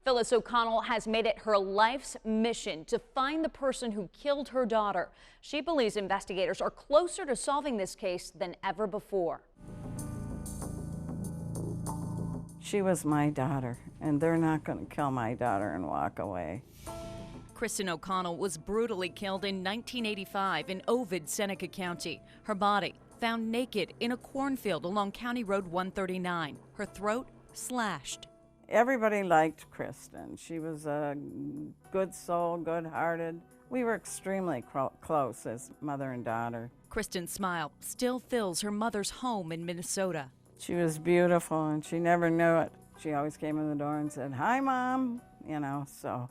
Phyllis O'Connell has made it her life's mission to find the person who killed her daughter. She believes investigators are closer to solving this case than ever before. She was my daughter, and they're not going to kill my daughter and walk away. Kristin O'Connell was brutally killed in 1985 in Ovid, Seneca County. Her body found naked in a cornfield along County Road 139. Her throat slashed. Everybody liked Kristin. She was a good soul, good-hearted. We were extremely close as mother and daughter. Kristin's smile still fills her mother's home in Minnesota. She was beautiful, and she never knew it. She always came in the door and said, "Hi, Mom," you know, so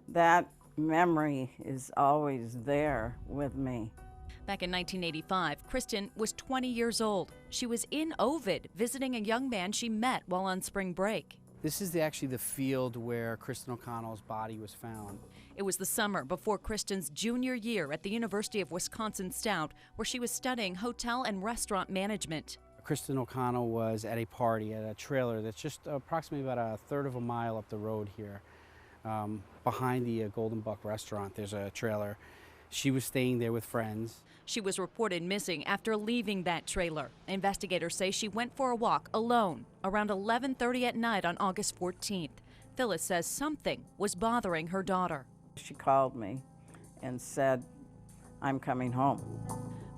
that memory is always there with me. Back in 1985, Kristin was 20 years old. She was in Ovid visiting a young man she met while on spring break. This is actually the field where Kristin O'Connell's body was found. It was the summer before Kristin's junior year at the University of Wisconsin-Stout, where she was studying hotel and restaurant management. Kristin O'Connell was at a party at a trailer that's just approximately about a third of a mile up the road here. Behind the Golden Buck restaurant, there's a trailer. She was staying there with friends. She was reported missing after leaving that trailer. Investigators say she went for a walk alone around 11:30 at night on August 14th. Phyllis says something was bothering her daughter. She called me and said, "I'm coming home."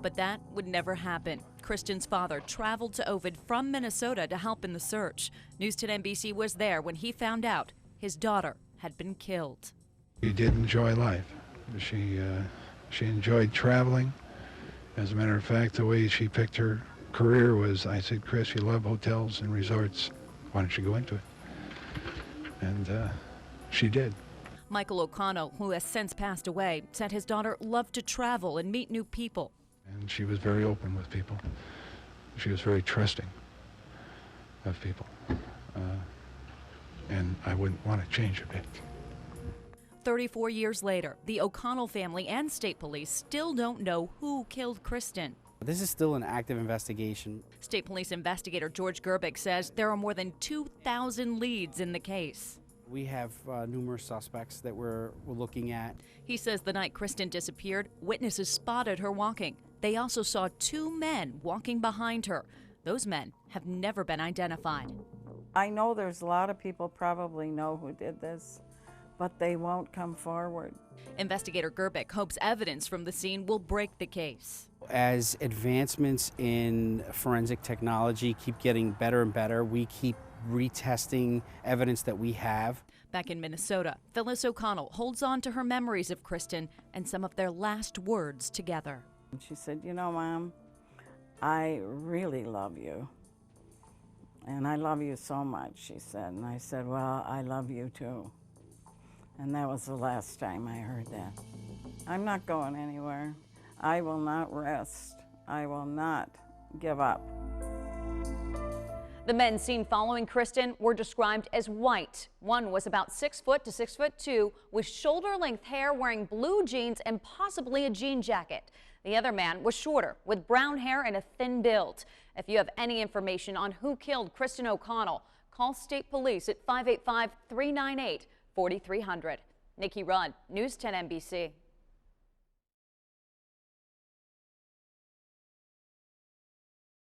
But that would never happen. Kristin's father traveled to Ovid from Minnesota to help in the search. News 10 NBC was there when he found out his daughter had been killed. She did enjoy life. She enjoyed traveling. As a matter of fact, the way she picked her career was, I said, "Chris, you love hotels and resorts. Why don't you go into it?" And she did. Michael O'Connell, who has since passed away, said his daughter loved to travel and meet new people. And she was very open with people. She was very trusting of people. And I wouldn't want to change a bit. 34 years later, the O'Connell family and state police still don't know who killed Kristin. This is still an active investigation. State police investigator George Gerbic says there are more than 2,000 leads in the case. We have numerous suspects that we're looking at. He says the night Kristin disappeared, witnesses spotted her walking. They also saw two men walking behind her. Those men have never been identified. I know there's a lot of people probably know who did this, but they won't come forward. Investigator Gerbic hopes evidence from the scene will break the case. As advancements in forensic technology keep getting better and better, we keep retesting evidence that we have. Back in Minnesota, Phyllis O'Connell holds on to her memories of Kristin and some of their last words together. And she said, "You know, Mom, I really love you. And I love you so much," she said. And I said, "Well, I love you too." And that was the last time I heard that. I'm not going anywhere. I will not rest. I will not give up. The men seen following Kristin were described as white. One was about 6 foot to 6'2", with shoulder-length hair, wearing blue jeans and possibly a jean jacket. The other man was shorter, with brown hair and a thin build. If you have any information on who killed Kristin O'Connell, call state police at 585-398-4300. Nikki Rudd, News 10 NBC.